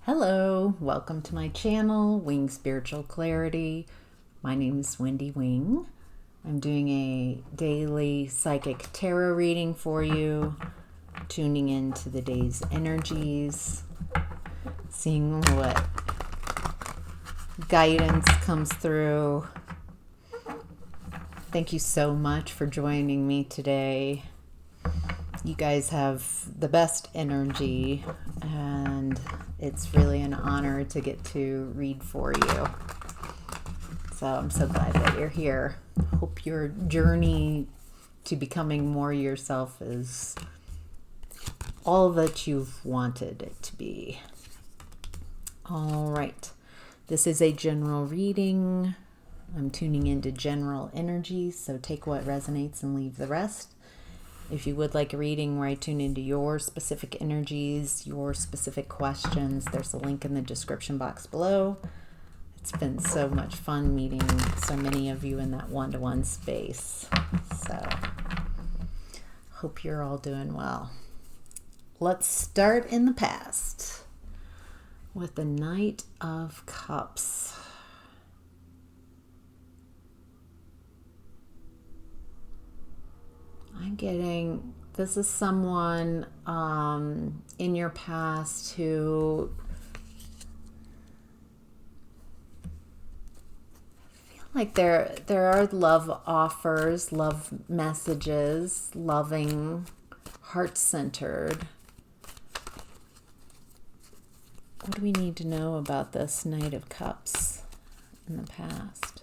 Hello, welcome to my channel, Wing Spiritual Clarity. My name is Wendy Wing. I'm doing a daily psychic tarot reading for you, tuning into the day's energies, seeing what guidance comes through. Thank you so much for joining me today. You guys have the best energy, and it's really an honor to get to read for you. So I'm so glad that you're here. Hope your journey to becoming more yourself is all that you've wanted it to be. All right. This is a general reading. I'm tuning into general energy, so take what resonates and leave the rest. If you would like a reading where I tune into your specific energies, your specific questions, there's a link in the description box below. It's been so much fun meeting so many of you in that one-to-one space. So, hope you're all doing well. Let's start in the past with the Knight of Cups. I'm getting, this is someone in your past who I feel like there are love offers, love messages, loving, heart-centered. What do we need to know about this Knight of Cups in the past?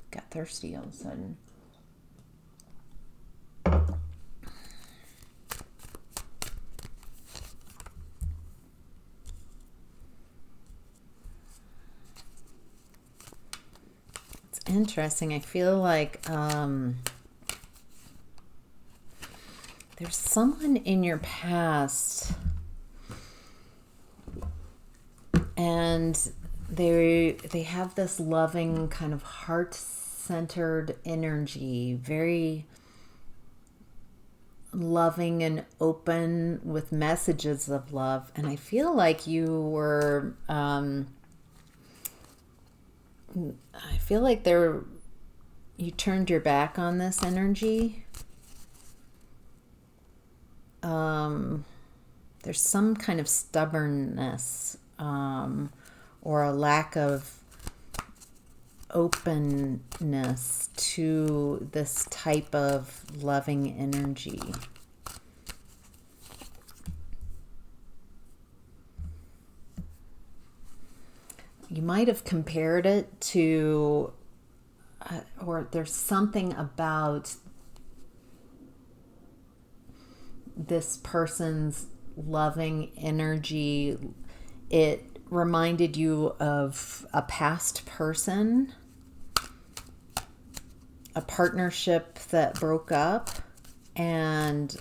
Got thirsty all of a sudden. It's interesting. I feel like there's someone in your past, and they have this loving kind of heart-centered energy, very loving and open with messages of love. And I feel like you were you turned your back on this energy. There's some kind of stubbornness or a lack of openness to this type of loving energy. You might have compared it to, or there's something about this person's loving energy. It reminded you of a past person, a partnership that broke up, and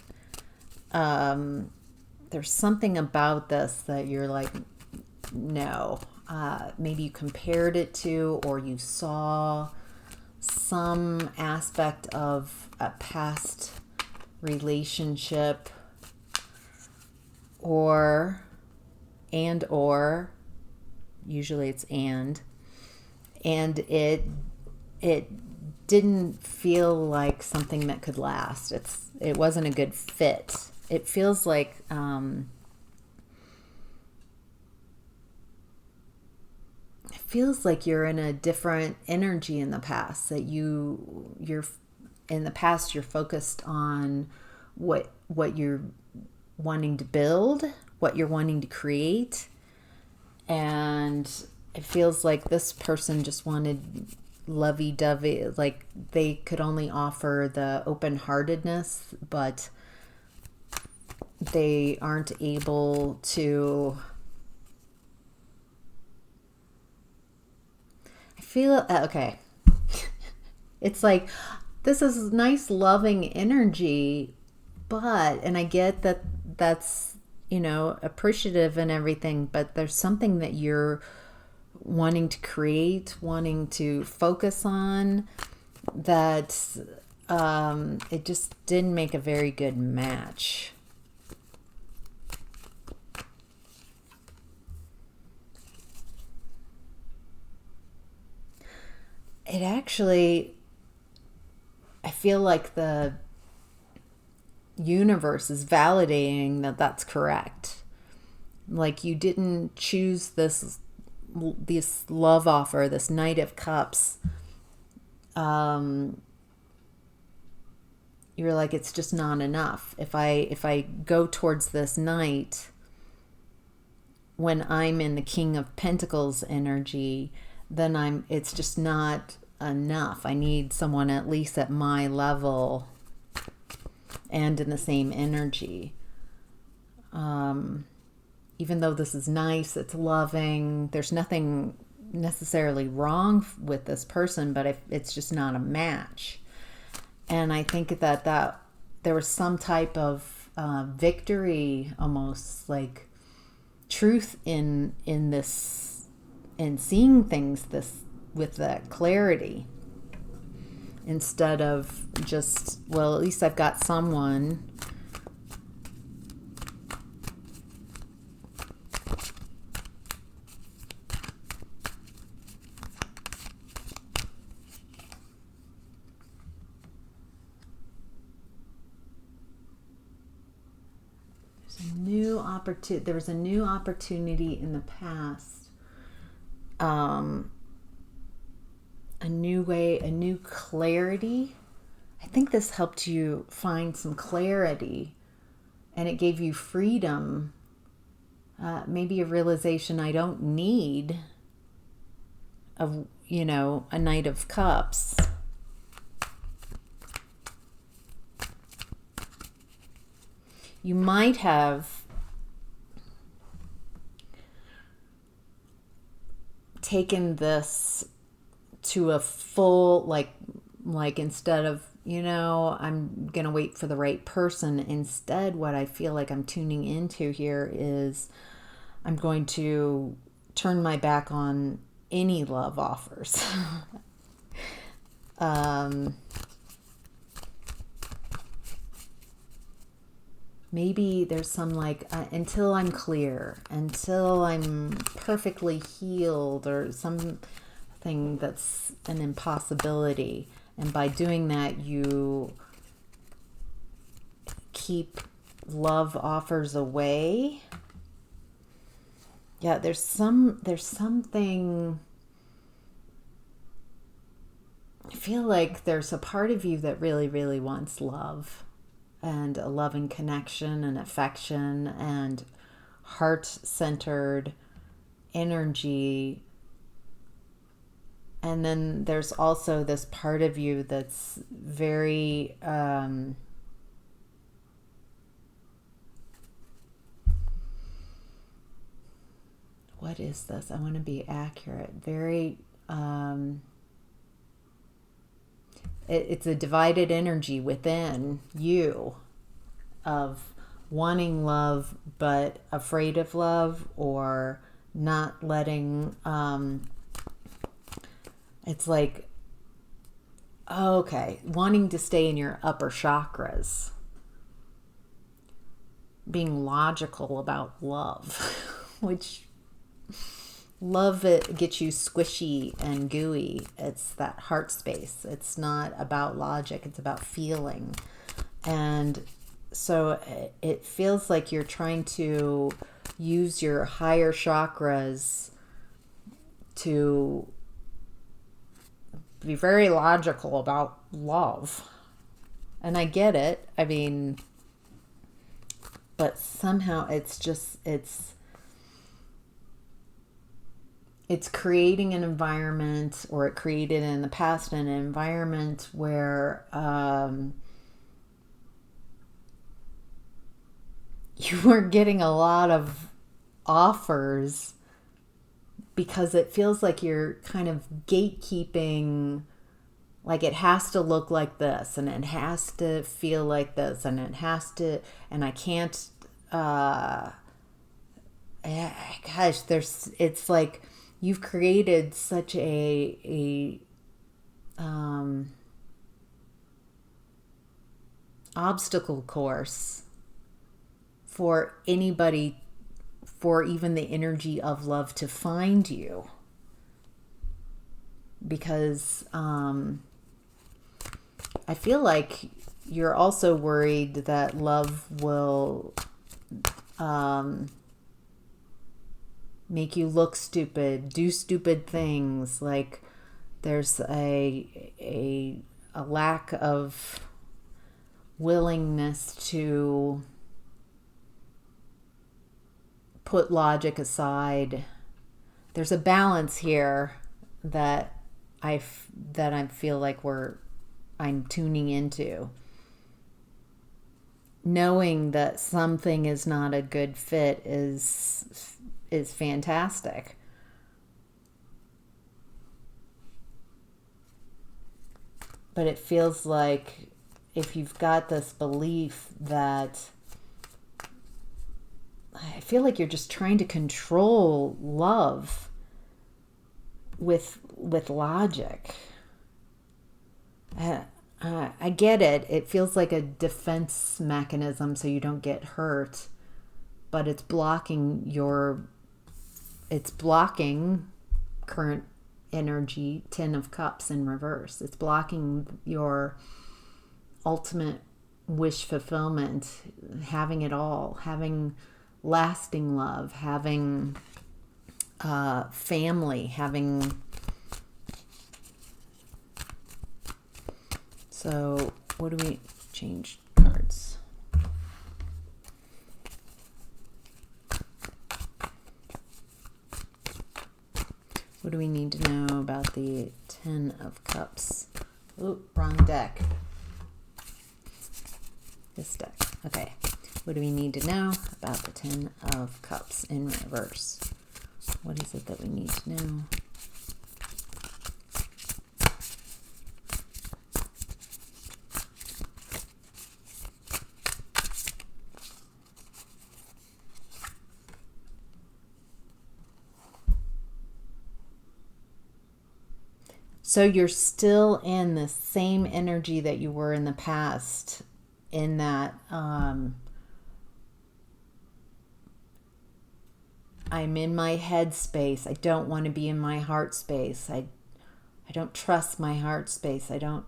there's something about this that you're like, no. Maybe you compared it to, or you saw some aspect of a past relationship, or usually it's and it didn't feel like something that could last. It wasn't a good fit. It feels like you're in a different energy in the past, that you're in the past you're focused on what you're wanting to build, what you're wanting to create, and it feels like this person just wanted lovey-dovey, like they could only offer the open-heartedness, but they aren't able to. I feel okay. It's like, this is nice loving energy, but, and I get that that's, appreciative and everything, but there's something that you're wanting to create, wanting to focus on, that it just didn't make a very good match. it actually, I feel like the universe is validating that that's correct. Like, you didn't choose this love offer, this Knight of Cups. You're like, it's just not enough. If I go towards this Knight when I'm in the King of Pentacles energy, then it's just not enough. I need someone at least at my level and in the same energy. Even though this is nice, it's loving, there's nothing necessarily wrong with this person, but it's just not a match. And I think that there was some type of victory, almost like truth in this, in seeing things with that clarity, instead of just, well, at least I've got someone. There was a new opportunity in the past, a new way, a new clarity. I think this helped you find some clarity, and it gave you freedom, maybe a realization, I don't need a Knight of Cups. You might have taken this to a full, like instead of, I'm going to wait for the right person. Instead, what I feel like I'm tuning into here is I'm going to turn my back on any love offers. Maybe there's some until I'm clear, until I'm perfectly healed, or something that's an impossibility. And by doing that, you keep love offers away. Yeah, there's something. I feel like there's a part of you that really, really wants love, and a loving connection and affection and heart-centered energy. And then there's also this part of you that's very what is this? I want to be accurate. Very it's a divided energy within you of wanting love but afraid of love, or not letting it's like, okay, wanting to stay in your upper chakras, being logical about love, which love, it gets you squishy and gooey. It's that heart space. It's not about logic, it's about feeling. And so it feels like you're trying to use your higher chakras to be very logical about love. And I get it. I mean, but somehow it's creating an environment, or it created in the past an environment where you weren't getting a lot of offers, because it feels like you're kind of gatekeeping, like it has to look like this, and it has to feel like this, and it has to, and I can't, gosh, it's like you've created such a obstacle course for anybody, for even the energy of love to find you. because I feel like you're also worried that love will make you look stupid, do stupid things. Like there's a lack of willingness to put logic aside. There's a balance here that I feel like I'm tuning into. Knowing that something is not a good fit is fantastic. But it feels like if you've got this belief that, I feel like you're just trying to control love with logic. I get it. It feels like a defense mechanism so you don't get hurt, but it's blocking current energy, 10 of Cups in reverse. It's blocking your ultimate wish fulfillment, having it all, having lasting love, having family, having... So what do we change cards? What do we need to know about the 10 of Cups? Ooh, wrong deck. This deck. Okay. What do we need to know about the 10 of Cups in reverse? What is it that we need to know? So you're still in the same energy that you were in the past, in that I'm in my head space. I don't want to be in my heart space. I don't trust my heart space. I don't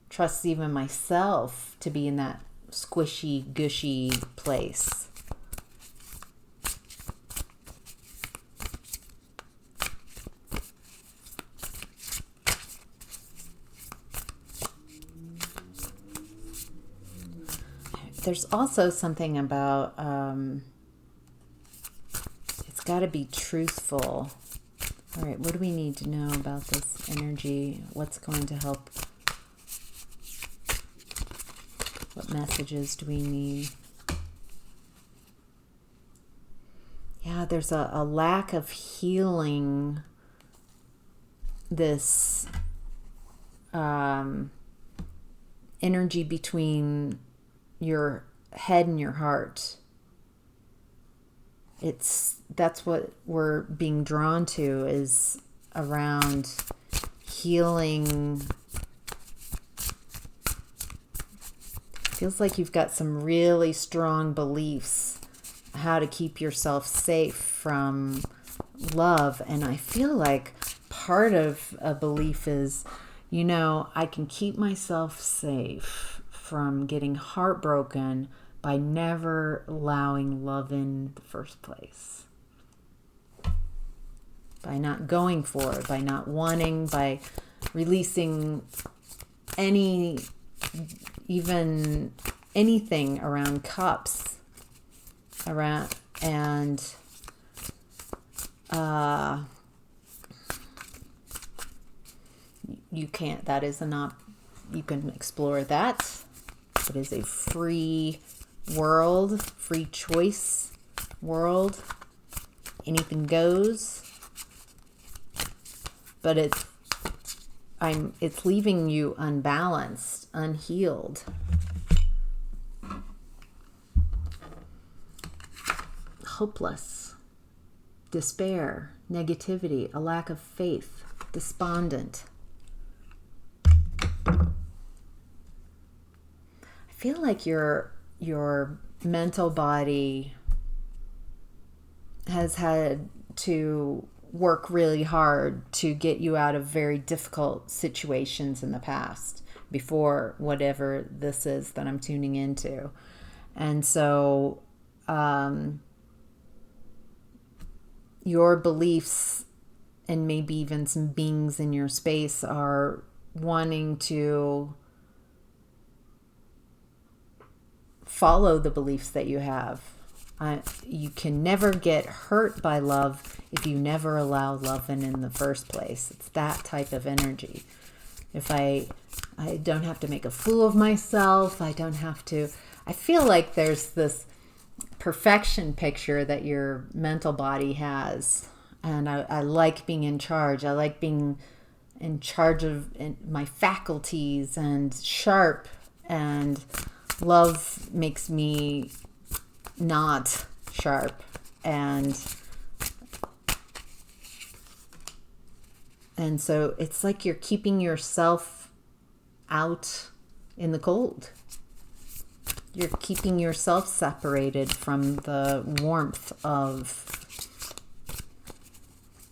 trust even myself to be in that squishy, gushy place. There's also something about, it's got to be truthful. All right, what do we need to know about this energy? What's going to help? What messages do we need? Yeah, there's a lack of healing this energy between your head and your heart. That's what we're being drawn to, is around healing. Feels like you've got some really strong beliefs how to keep yourself safe from love, and I feel like part of a belief is, I can keep myself safe from getting heartbroken by never allowing love in the first place. By not going for it, by not wanting, by releasing even anything around cups, and you can't, that is you can explore that. It is a free world, free choice world. Anything goes. But it's leaving you unbalanced, unhealed. Hopeless. Despair, negativity, a lack of faith, despondent. I feel like your mental body has had to work really hard to get you out of very difficult situations in the past before whatever this is that I'm tuning into. And so your beliefs and maybe even some beings in your space are wanting to follow the beliefs that you have. You can never get hurt by love if you never allow love in the first place. It's that type of energy. If I don't have to make a fool of myself, I feel like there's this perfection picture that your mental body has. And I like being in charge. I like being in charge of my faculties and sharp. And love makes me not sharp. And so it's like you're keeping yourself out in the cold. You're keeping yourself separated from the warmth of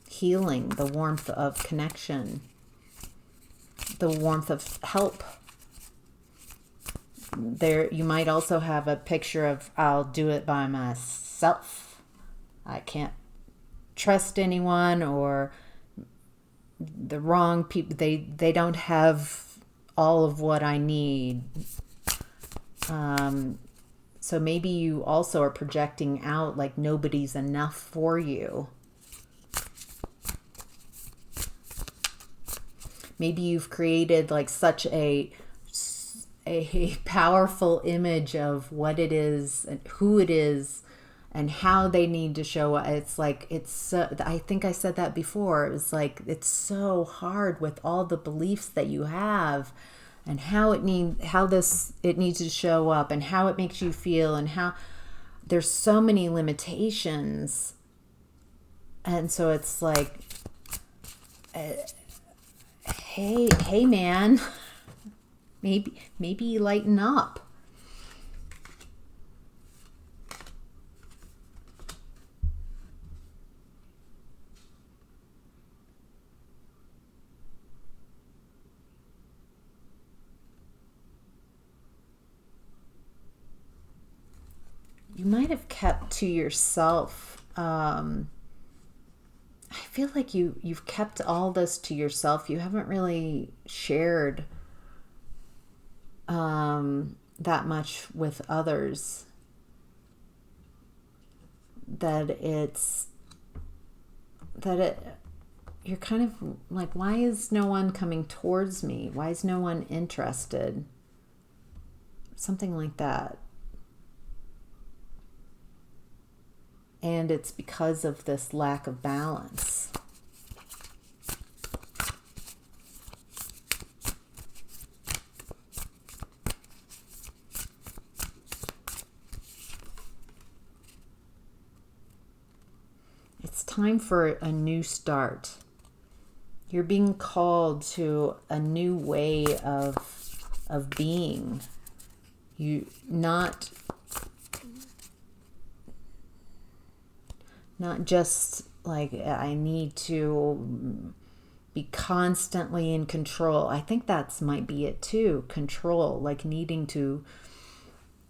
healing, the warmth of connection, the warmth of help. There, you might also have a picture of, I'll do it by myself. I can't trust anyone, or the wrong people. They don't have all of what I need. So maybe you also are projecting out like nobody's enough for you. Maybe you've created like such a powerful image of what it is and who it is and how they need to show up. It's like, I think I said that before. It was like, it's so hard with all the beliefs that you have and how it needs to show up and how it makes you feel, and how there's so many limitations. And so it's like, hey man, maybe lighten up. You might have kept to yourself. I feel like you've kept all this to yourself. You haven't really shared that much with others. You're kind of like, why is no one coming towards me? Why is no one interested? Something like that. And it's because of this lack of balance. It's time for a new start. You're being called to a new way of being. You not just like, I need to be constantly in control. I think that's might be it too. Control, like needing to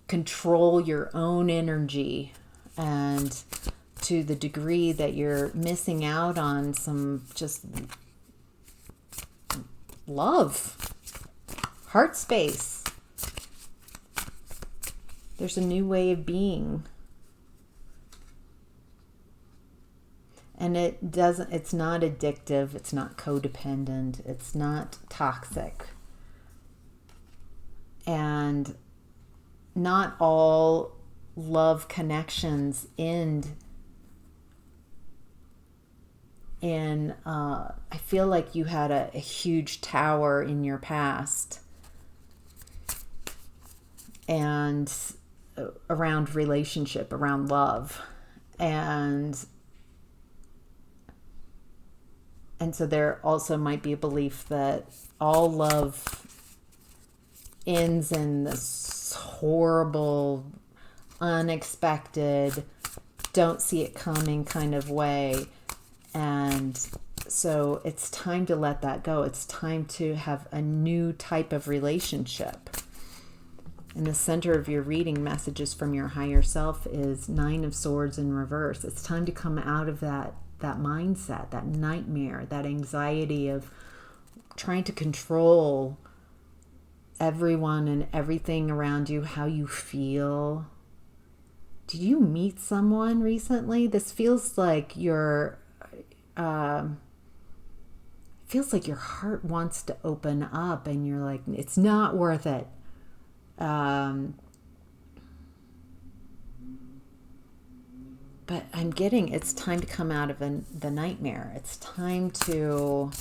control your own energy, and to the degree that you're missing out on some just love, heart space. There's a new way of being. And it's not addictive, it's not codependent, it's not toxic. And not all love connections end in, I feel like you had a huge tower in your past and around relationship, around love. And so there also might be a belief that all love ends in this horrible, unexpected, don't see it coming kind of way. And so it's time to let that go. It's time to have a new type of relationship. In the center of your reading, messages from your higher self is Nine of Swords in reverse. It's time to come out of that mindset, that nightmare, that anxiety of trying to control everyone and everything around you, how you feel. Did you meet someone recently? This feels like your heart wants to open up, and you're like, it's not worth it. But I'm getting it's time to come out of the nightmare. It's time to...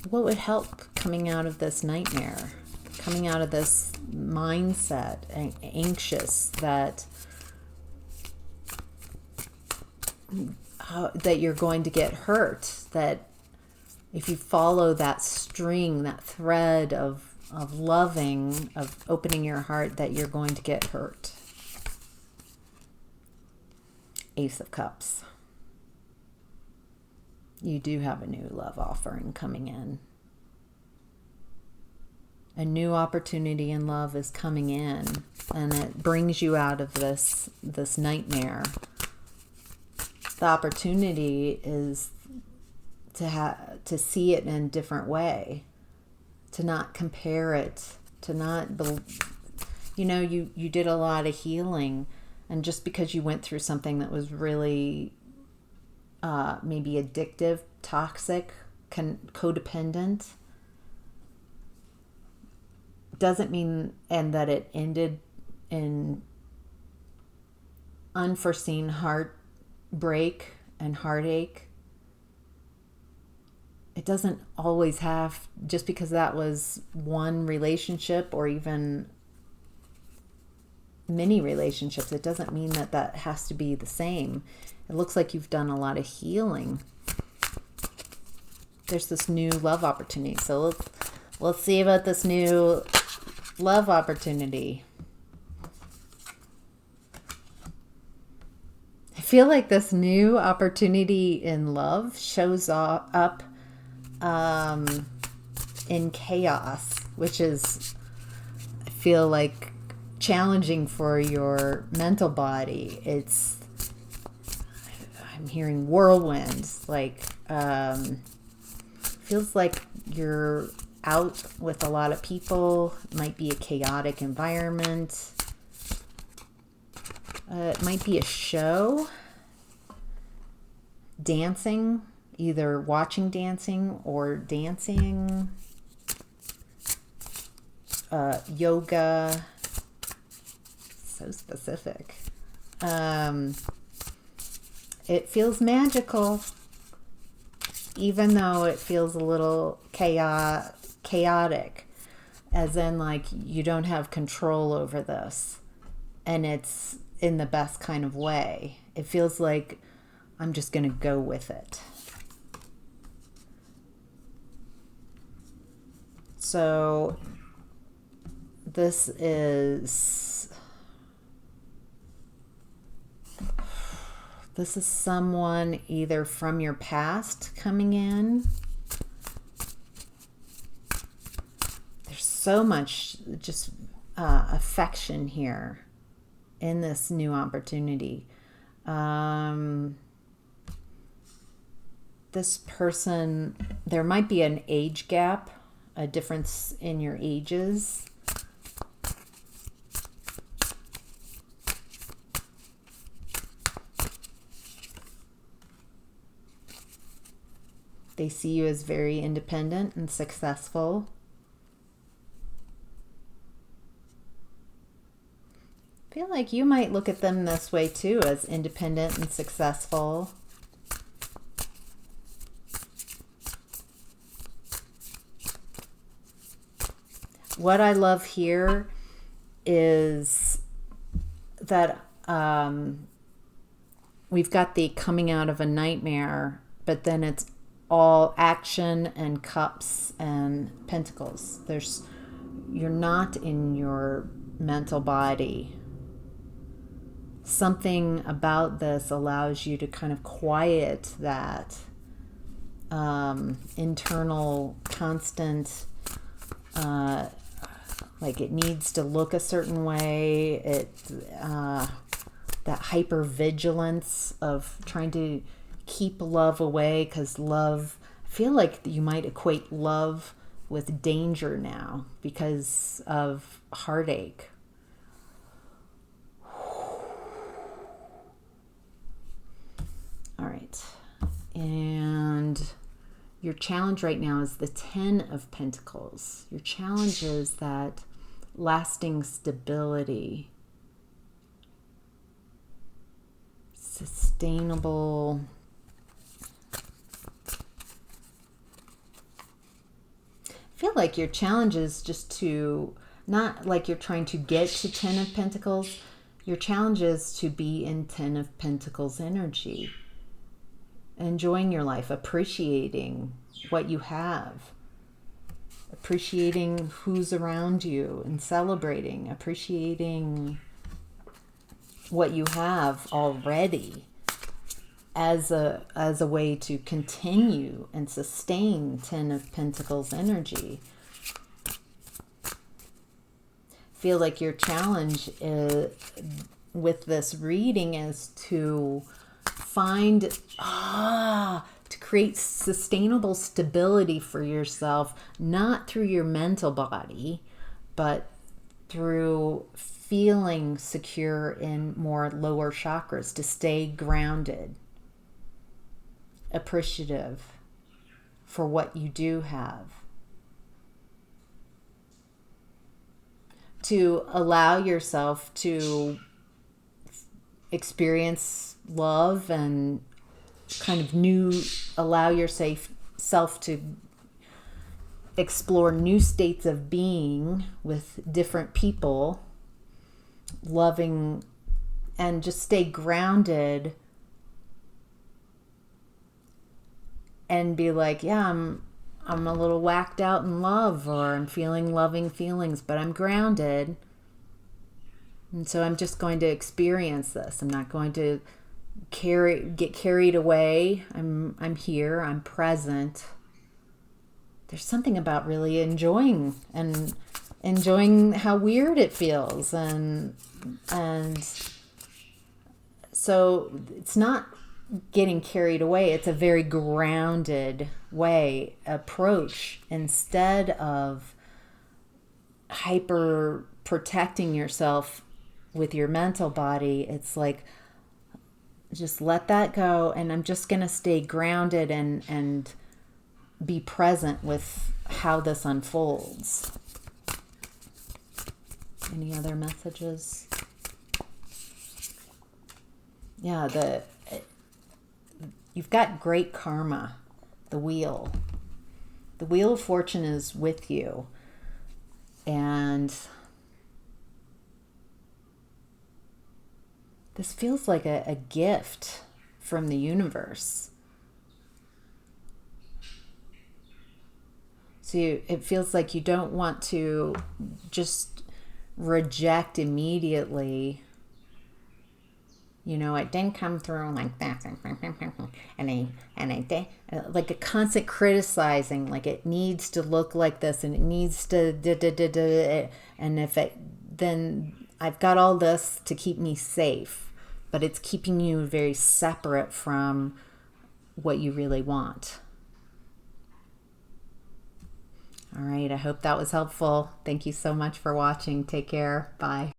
What would help coming out of this nightmare? Coming out of this mindset, anxious, that you're going to get hurt, that if you follow that string, that thread of loving, of opening your heart, that you're going to get hurt. Ace of Cups. You do have a new love offering coming in. A new opportunity in love is coming in, and it brings you out of this nightmare. The opportunity is to see it in a different way, to not compare it, to not, you did a lot of healing, and just because you went through something that was really maybe addictive, toxic, codependent, doesn't mean and that it ended in unforeseen heartbreak and heartache. It doesn't always have, just because that was one relationship or even many relationships, it doesn't mean that has to be the same. It looks like you've done a lot of healing. There's this new love opportunity. So let's see about this new love opportunity. I feel like this new opportunity in love shows up in chaos, which is, I feel like, challenging for your mental body. I'm hearing whirlwinds, like feels like you're out with a lot of people. It might be a chaotic environment. It might be a show. Dancing, either watching dancing or dancing. Yoga. So specific. It feels magical, even though it feels a little chaotic, as in like you don't have control over this, and it's in the best kind of way. It feels like I'm just going to go with it. So this is someone either from your past coming in. There's so much just affection here in this new opportunity. This person, there might be an age gap, a difference in your ages. They see you as very independent and successful. I feel like you might look at them this way too, as independent and successful. What I love here is that we've got the coming out of a nightmare, but then it's all action and cups and pentacles. You're not in your mental body. something about this allows you to kind of quiet that internal constant, like it needs to look a certain way. That hypervigilance of trying to keep love away, because love, I feel like you might equate love with danger now because of heartache. All right. And your challenge right now is the 10 of Pentacles. Your challenge is that lasting stability, sustainable, I feel like your challenge is just to, not like you're trying to get to 10 of Pentacles. Your challenge is to be in 10 of Pentacles energy, enjoying your life, appreciating what you have, appreciating who's around you, and celebrating, appreciating what you have already as a way to continue and sustain 10 of Pentacles energy. Feel like your challenge with this reading is to find, to create sustainable stability for yourself, not through your mental body, but through feeling secure in more lower chakras, to stay grounded, appreciative for what you do have, to allow yourself to experience love and kind of allow yourself to explore new states of being with different people, loving, and just stay grounded and be like, yeah, I'm a little whacked out in love, or I'm feeling loving feelings, but I'm grounded. And so I'm just going to experience this. I'm not going to get carried away. I'm here, I'm present. There's something about really enjoying how weird it feels, and so it's not getting carried away. It's a very grounded approach, instead of hyper protecting yourself with your mental body. It's like, just let that go, and I'm just going to stay grounded and be present with how this unfolds. Any other messages? Yeah, you've got great karma. The wheel of fortune is with you, and this feels like a gift from the universe. So it feels like you don't want to just reject immediately. You know, it didn't come through like that, and like a constant criticizing, like it needs to look like this, and it needs to and if it, then I've got all this to keep me safe, but it's keeping you very separate from what you really want. All right, I hope that was helpful. Thank you so much for watching. Take care. Bye.